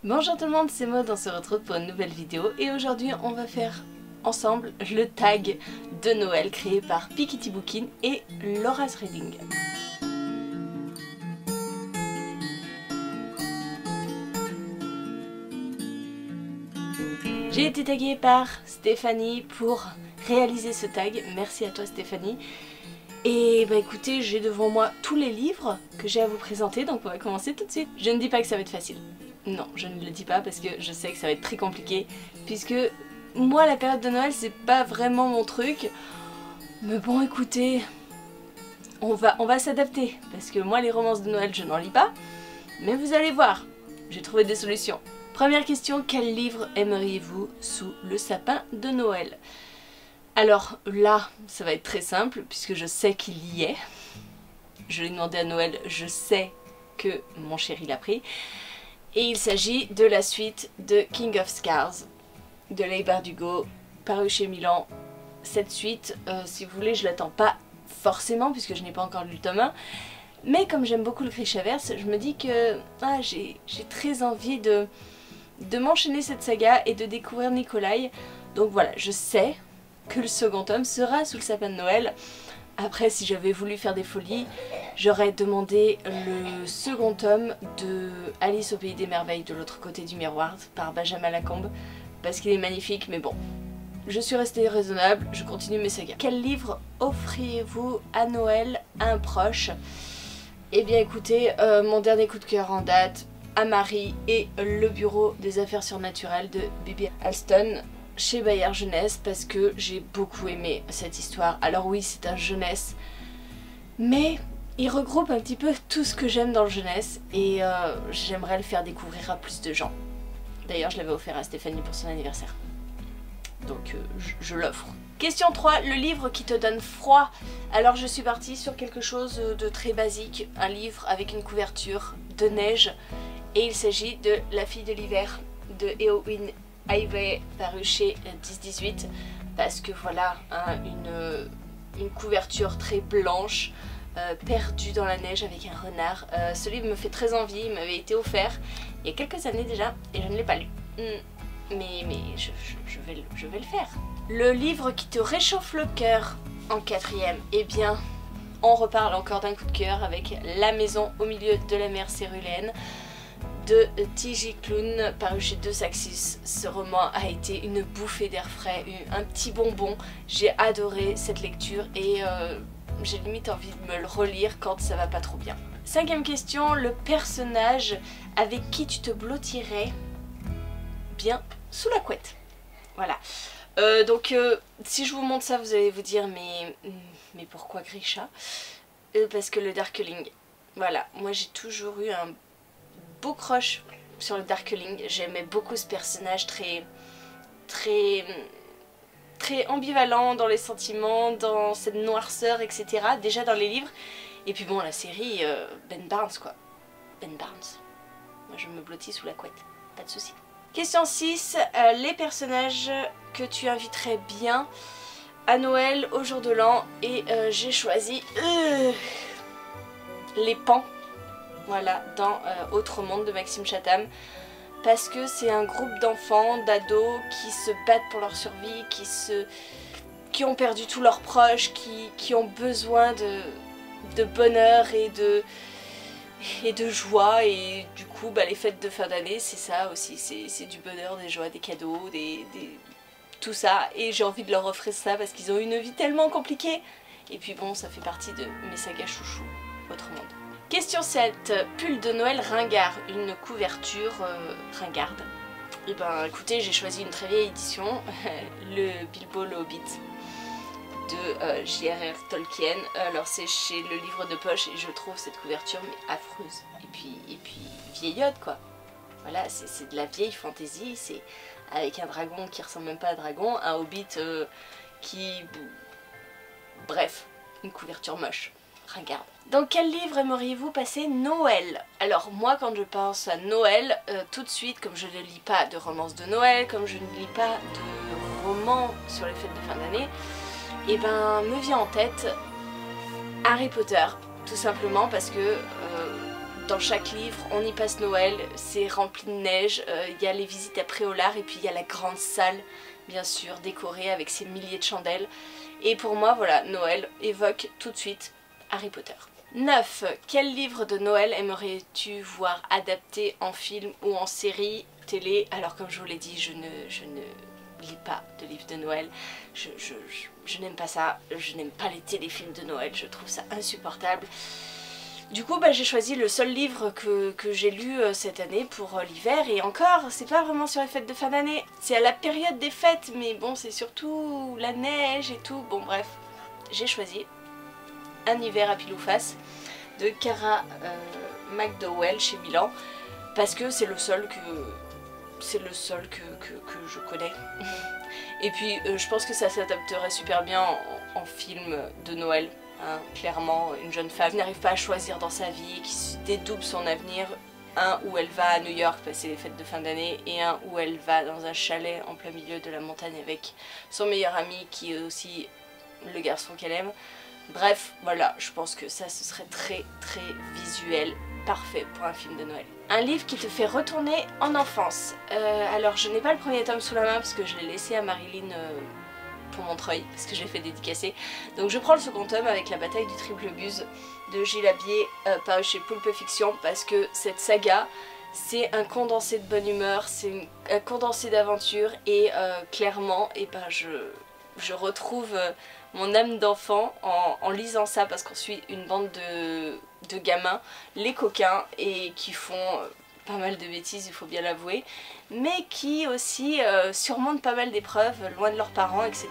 Bonjour tout le monde, c'est Maud, on se retrouve pour une nouvelle vidéo et aujourd'hui on va faire ensemble le tag de Noël créé par Piketty Bookin et Laura's Reading. J'ai été taguée par Stéphanie pour réaliser ce tag, merci à toi Stéphanie. Et bah écoutez, j'ai devant moi tous les livres que j'ai à vous présenter, donc on va commencer tout de suite. Je ne dis pas que ça va être facile. Non, je ne le dis pas parce que je sais que ça va être très compliqué, puisque moi la période de Noël c'est pas vraiment mon truc. Mais bon écoutez, on va s'adapter, parce que moi les romances de Noël je n'en lis pas, mais vous allez voir, j'ai trouvé des solutions. Première question, quel livre aimeriez-vous sous le sapin de Noël? Alors là, ça va être très simple, puisque je sais qu'il y est. Je l'ai demandé à Noël, je sais que mon chéri l'a pris. Et il s'agit de la suite de King of Scars, de Leigh Bardugo, paru chez Milan. Cette suite, si vous voulez, je l'attends pas forcément, puisque je n'ai pas encore lu le tome 1. Mais comme j'aime beaucoup le Grishaverse, je me dis que j'ai très envie de m'enchaîner cette saga et de découvrir Nikolai. Donc voilà, je sais que le second tome sera sous le sapin de Noël. Après, si j'avais voulu faire des folies, j'aurais demandé le second tome de Alice au Pays des Merveilles de l'autre côté du miroir par Benjamin Lacombe, parce qu'il est magnifique, mais bon. Je suis restée raisonnable, je continue mes sagas. Quel livre offriez-vous à Noël à un proche? Eh bien écoutez, mon dernier coup de cœur en date, Amari et le bureau des affaires surnaturelles de Bibi Alston chez Bayard Jeunesse, parce que j'ai beaucoup aimé cette histoire. Alors oui, c'est un jeunesse, mais il regroupe un petit peu tout ce que j'aime dans le jeunesse et j'aimerais le faire découvrir à plus de gens. D'ailleurs, je l'avais offert à Stéphanie pour son anniversaire. Donc je l'offre. Question 3, le livre qui te donne froid. Alors je suis partie sur quelque chose de très basique, un livre avec une couverture de neige, et il s'agit de La fille de l'hiver de Eowyn Ivey, paru chez 10-18, parce que voilà, hein, une couverture très blanche, perdue dans la neige avec un renard. Ce livre me fait très envie, il m'avait été offert il y a quelques années déjà et je ne l'ai pas lu. Mais je vais le faire. Le livre qui te réchauffe le cœur en quatrième, eh bien, on reparle encore d'un coup de cœur avec La maison au milieu de la mer céruléenne de T.J. Klune, paru chez De Saxis. Ce roman a été une bouffée d'air frais, un petit bonbon. J'ai adoré cette lecture et j'ai limite envie de me le relire quand ça va pas trop bien. Cinquième question, le personnage avec qui tu te blottirais bien sous la couette. Voilà. Donc si je vous montre ça, vous allez vous dire mais pourquoi Grisha? Parce que le Darkling. Voilà, moi j'ai toujours eu un beau crush sur le Darkling. J'aimais beaucoup ce personnage très ambivalent dans les sentiments, dans cette noirceur, etc. Déjà dans les livres. Et puis bon, la série, Ben Barnes quoi. Ben Barnes. Moi je me blottis sous la couette, pas de soucis. Question 6, les personnages que tu inviterais bien à Noël au jour de l'an. Et j'ai choisi les Pans. Voilà, dans Autre Monde de Maxime Chatham, parce que c'est un groupe d'enfants, d'ados qui se battent pour leur survie, qui ont perdu tous leurs proches, qui ont besoin de bonheur et de joie, et du coup bah, les fêtes de fin d'année c'est ça aussi, c'est du bonheur, des joies, des cadeaux, tout ça, et j'ai envie de leur offrir ça parce qu'ils ont une vie tellement compliquée, et puis bon, ça fait partie de mes sagas chouchou, Autre Monde. Question 7, pull de Noël ringard, une couverture ringarde. Et ben écoutez, j'ai choisi une très vieille édition, le Bilbo le Hobbit de J.R.R. Tolkien. Alors c'est chez le livre de poche et je trouve cette couverture mais affreuse. Et puis vieillotte quoi. Voilà, c'est de la vieille fantaisie, c'est avec un dragon qui ressemble même pas à un dragon, un Hobbit bref, une couverture moche. Regarde. Dans quel livre aimeriez-vous passer Noël? Alors moi quand je pense à Noël, tout de suite, comme je ne lis pas de romances de Noël, comme je ne lis pas de romans sur les fêtes de fin d'année, et ben me vient en tête Harry Potter, tout simplement parce que dans chaque livre, on y passe Noël, c'est rempli de neige, il y a les visites à Préolard et puis il y a la grande salle, bien sûr, décorée avec ses milliers de chandelles. Et pour moi, voilà, Noël évoque tout de suite Harry Potter. 9. Quel livre de Noël aimerais-tu voir adapté en film ou en série télé? Alors comme je vous l'ai dit, je ne lis pas de livres de Noël, je n'aime pas ça, je n'aime pas les téléfilms de Noël, je trouve ça insupportable. Du coup j'ai choisi le seul livre que j'ai lu cette année pour l'hiver, et encore c'est pas vraiment sur les fêtes de fin d'année, c'est à la période des fêtes, mais bon c'est surtout la neige et tout, bon bref, j'ai choisi Un hiver à pile ou face de Kara McDowell chez Milan, parce que c'est le seul que je connais. Et puis je pense que ça s'adapterait super bien en film de Noël. Hein. Clairement, une jeune femme qui n'arrive pas à choisir dans sa vie, qui se dédouble son avenir. Un où elle va à New York passer les fêtes de fin d'année, et un où elle va dans un chalet en plein milieu de la montagne avec son meilleur ami qui est aussi le garçon qu'elle aime. Bref, voilà, je pense que ça ce serait très visuel, parfait pour un film de Noël. Un livre qui te fait retourner en enfance. Alors je n'ai pas le premier tome sous la main parce que je l'ai laissé à Marilyn pour Montreuil, parce que je l'ai fait dédicacer. Donc je prends le second tome avec La bataille du triple buse de Gilles Abier, paru chez Poulpe Fiction, parce que cette saga, c'est un condensé de bonne humeur, c'est un condensé d'aventure, et clairement, je retrouve mon âme d'enfant en lisant ça, parce qu'on suit une bande de gamins, les coquins, et qui font pas mal de bêtises, il faut bien l'avouer, mais qui aussi surmontent pas mal d'épreuves, loin de leurs parents, etc.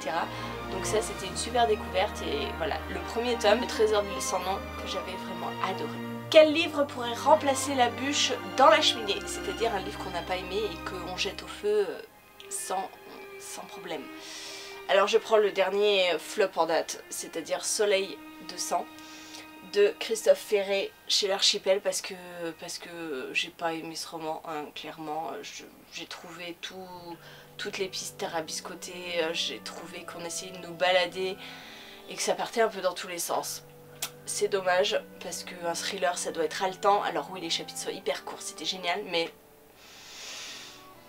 Donc ça c'était une super découverte, et voilà, le premier tome, Le Trésor de l'île sans nom, que j'avais vraiment adoré. Quel livre pourrait remplacer la bûche dans la cheminée? C'est-à-dire un livre qu'on n'a pas aimé et qu'on jette au feu sans problème. Alors je prends le dernier flop en date, c'est-à-dire Soleil de sang de Christophe Ferré chez l'Archipel, parce que j'ai pas aimé ce roman, hein, clairement. J'ai trouvé toutes les pistes tarabiscotées, j'ai trouvé qu'on essayait de nous balader et que ça partait un peu dans tous les sens. C'est dommage, parce qu'un thriller ça doit être haletant. Alors oui, les chapitres sont hyper courts, c'était génial, mais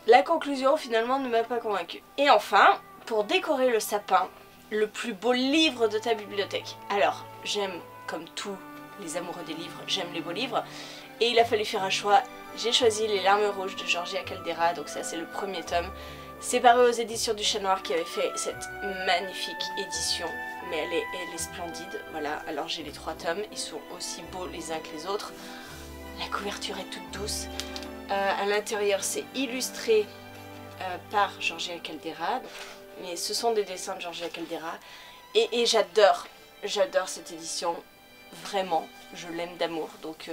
la conclusion finalement ne m'a pas convaincue. Et enfin, pour décorer le sapin, le plus beau livre de ta bibliothèque. Alors, j'aime, comme tous les amoureux des livres, j'aime les beaux livres, et il a fallu faire un choix. J'ai choisi Les Larmes Rouges de Georgia Caldera, donc ça c'est le premier tome. C'est paru aux éditions du Chat Noir qui avait fait cette magnifique édition, mais elle est splendide, voilà. Alors j'ai les 3 tomes, ils sont aussi beaux les uns que les autres. La couverture est toute douce. À l'intérieur c'est illustré par Georgia Caldera, mais ce sont des dessins de Georgia Caldera, et j'adore cette édition, vraiment, je l'aime d'amour, donc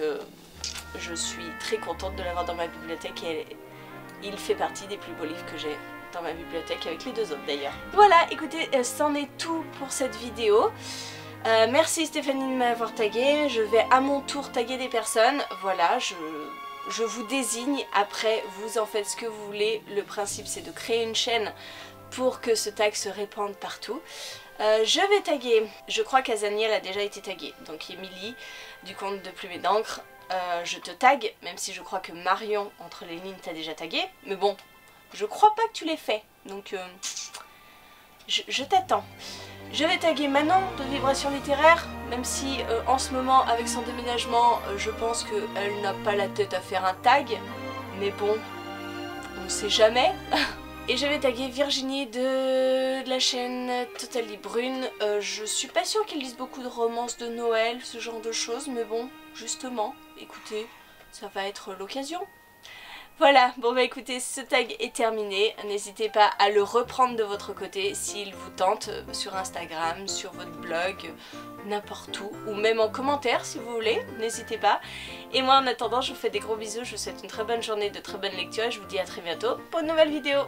je suis très contente de l'avoir dans ma bibliothèque, et il fait partie des plus beaux livres que j'ai dans ma bibliothèque, avec les 2 autres d'ailleurs. Voilà, écoutez, c'en est tout pour cette vidéo. Merci Stéphanie de m'avoir tagué, je vais à mon tour taguer des personnes, voilà, je vous désigne, après vous en faites ce que vous voulez. Le principe c'est de créer une chaîne pour que ce tag se répande partout. Je vais taguer, je crois qu'Azaniel a déjà été taguée, donc Émilie du compte de Plume et d'encre, je te tag, même si je crois que Marion entre les lignes t'a déjà tagué, mais bon, je crois pas que tu l'aies fait, donc je t'attends. Je vais taguer Manon de Vibration Littéraire, même si en ce moment avec son déménagement je pense qu'elle n'a pas la tête à faire un tag, mais bon, on ne sait jamais. Et je vais taguer Virginie de la chaîne Totalie Brune. Je suis pas sûre qu'elle lise beaucoup de romances de Noël, ce genre de choses, mais bon, justement, écoutez, ça va être l'occasion. Voilà, bon bah écoutez, ce tag est terminé, n'hésitez pas à le reprendre de votre côté s'il vous tente, sur Instagram, sur votre blog, n'importe où, ou même en commentaire si vous voulez, n'hésitez pas. Et moi en attendant, je vous fais des gros bisous, je vous souhaite une très bonne journée, de très bonnes lectures, et je vous dis à très bientôt pour une nouvelle vidéo.